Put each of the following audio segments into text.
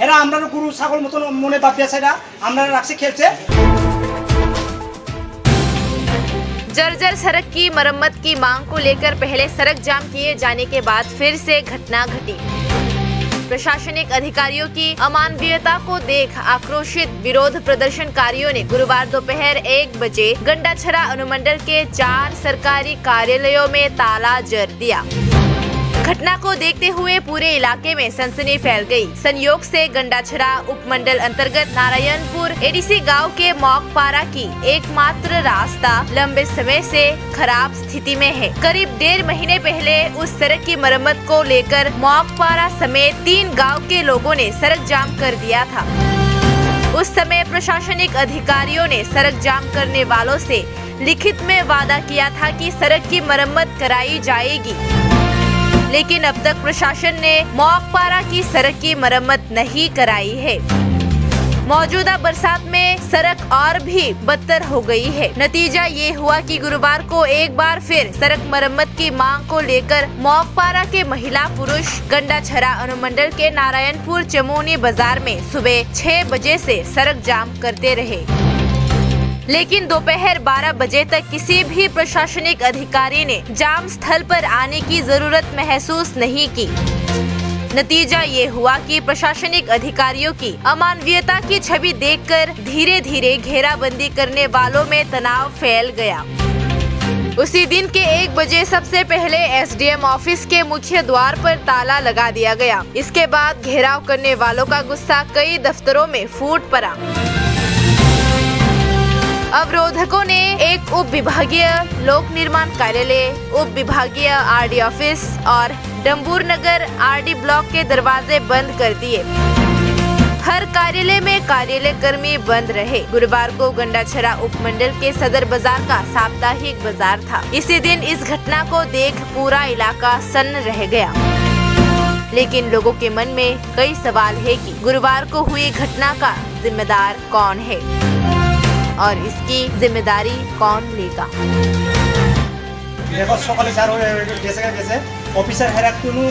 हेरा আমরা গুরু ছাগল মতন মনে ভাবিয়া সেটা আমরা রাখছে খেলছে। जर्जर सड़क की मरम्मत की मांग को लेकर पहले सड़क जाम किए जाने के बाद फिर से घटना घटी। प्रशासनिक अधिकारियों की अमानवीयता को देख आक्रोशित विरोध प्रदर्शनकारियों ने गुरुवार दोपहर 1 बजे गंडाछड़ा अनुमंडल के 4 सरकारी कार्यालयों में ताला जड़ दिया। घटना को देखते हुए पूरे इलाके में सनसनी फैल गई। संयोग से गंडाछड़ा उपमंडल अंतर्गत नारायणपुर एडीसी गांव के मौकपारा की एकमात्र रास्ता लंबे समय से खराब स्थिति में है। करीब 1.5 महीने पहले उस सड़क की मरम्मत को लेकर मौकपारा समेत 3 गांव के लोगों ने सड़क जाम कर दिया था। उस समय प्रशासनिक अधिकारियों ने सड़क जाम करने वालों से लिखित में वादा किया था कि सड़क की मरम्मत कराई जाएगी, लेकिन अब तक प्रशासन ने मौकपारा की सड़क की मरम्मत नहीं कराई है। मौजूदा बरसात में सड़क और भी बदतर हो गई है। नतीजा ये हुआ कि गुरुवार को एक बार फिर सड़क मरम्मत की मांग को लेकर मौकपारा के महिला पुरुष गंडाछड़ा अनुमंडल के नारायणपुर चमोनी बाजार में सुबह 6 बजे से सड़क जाम करते रहे, लेकिन दोपहर 12 बजे तक किसी भी प्रशासनिक अधिकारी ने जाम स्थल पर आने की जरूरत महसूस नहीं की। नतीजा ये हुआ कि प्रशासनिक अधिकारियों की अमानवीयता की छवि देखकर धीरे धीरे घेराबंदी करने वालों में तनाव फैल गया। उसी दिन के 1 बजे सबसे पहले एसडीएम ऑफिस के मुख्य द्वार पर ताला लगा दिया गया। इसके बाद घेराव करने वालों का गुस्सा कई दफ्तरों में फूट पड़ा। अवरोधकों ने एक उप विभागीय लोक निर्माण कार्यालय, उप विभागीय आरडी ऑफिस और डंबूर नगर आरडी ब्लॉक के दरवाजे बंद कर दिए। हर कार्यालय में कार्यालय कर्मी बंद रहे। गुरुवार को गंडाछड़ा उपमंडल के सदर बाजार का साप्ताहिक बाजार था। इसी दिन इस घटना को देख पूरा इलाका सन्न रह गया, लेकिन लोगों के मन में कई सवाल है कि गुरुवार को हुई घटना का जिम्मेदार कौन है और इसकी जिम्मेदारी कौन लेगा। देखो सकाले 4 গেছে অফিসার হেরা কোনো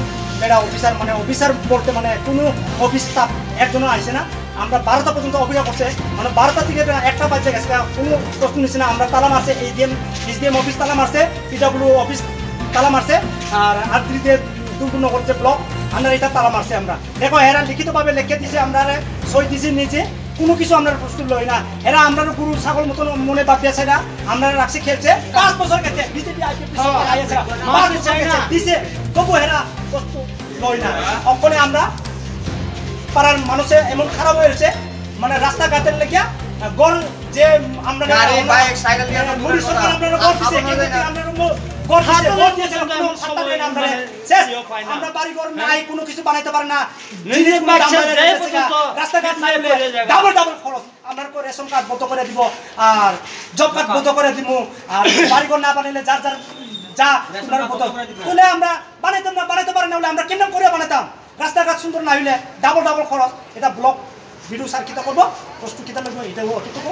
বেড়া অফিসার মানে অফিসার বলতে মানে কোনো অফিস স্টাফ একজনও আইছে না। আমরা 12টা পর্যন্ত অপেক্ষা করছে, মানে 12টা থেকে 1টা বাজে গেছে, কোনো প্রশ্ন নিছে না। আমরা তালা মারছে, এসডিএম অফিস তালা মারছে, পিডব্লিউ অফিস তালা মারছে, আর আদ্রিতে দুর্গনগর যে ব্লক আমরা এটা তালা মারছে। আমরা দেখো হেরা লিখিতভাবে লিখে দিয়েছে, আমরা সই দিয়েছি নিচে, কোনো কিছু আমরা প্রস্তুত লই না। এরা আমরা গুরু ছাগল মতন মনে ভাবিয়া সেটা আমরা রাখছে খেলছে। 5 বছর গেছে বিজেপি আইছে 5 বছর গেছে দিছে, তবু এরা প্রস্তুত লই না। অকলে আমরা পাড়ার মানুষে এমন খারাপ হয়েছে, মানে রাস্তাঘাটের লাগিয়া গল যে আমরা গাড়ি বাইক সাইকেল দিয়ে মুড়ি সরকার আমরা গল দিছে, আমরা গল দিছে গল দিয়েছে, কোনো ফাটা দেয় না। আমরা শেষ, আমরা বাড়ি ঘর নাই, কোনো কিছু বানাইতে পারে না। জিনিস রাস্তাঘাট নাই, ডাবল খরচ। আমরা রেশন কার্ড বন্ধ করে দিব আর জব কার্ড বন্ধ করে দিব, আর বাড়ি ঘর না বানাইলে যার যা আপনার বন্ধ তুলে আমরা বানাইতাম না, বানাইতে পারে না বলে আমরা কেমন করে বানাইতাম। রাস্তাঘাট সুন্দর না হইলে ডাবল খরচ। এটা ব্লক ভিডিও সার্কিট করবো, প্রস্তুত কিতা লাগবে এটাও অতটুকু